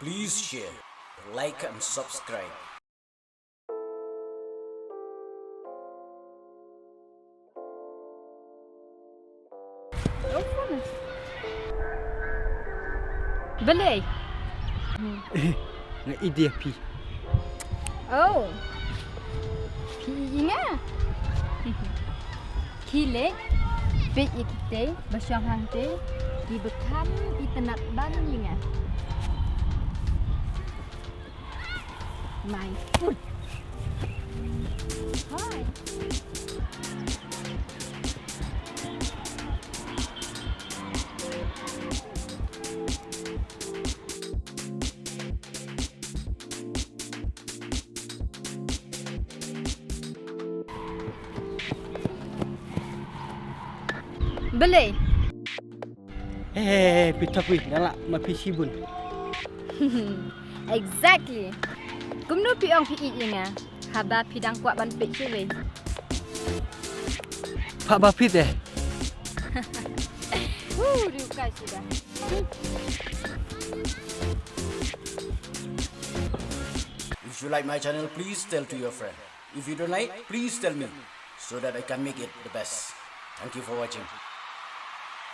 Please share, like and subscribe. Boleh? Nga idea pi. Oh. Ingat. Kilik, fit ikite, basyang hante, di bekam itenat ban ingat. My foot. Hi. Boleh? Pita pi ngalak mapi sibun. Exactly. Kumno piong pi inga. Haba pidang kuat ban pik cile. Pak Bapit Diukai sudah. If you like my channel, please tell to your friend. If you don't like, please tell me so that I can make it the best. Thank you for watching.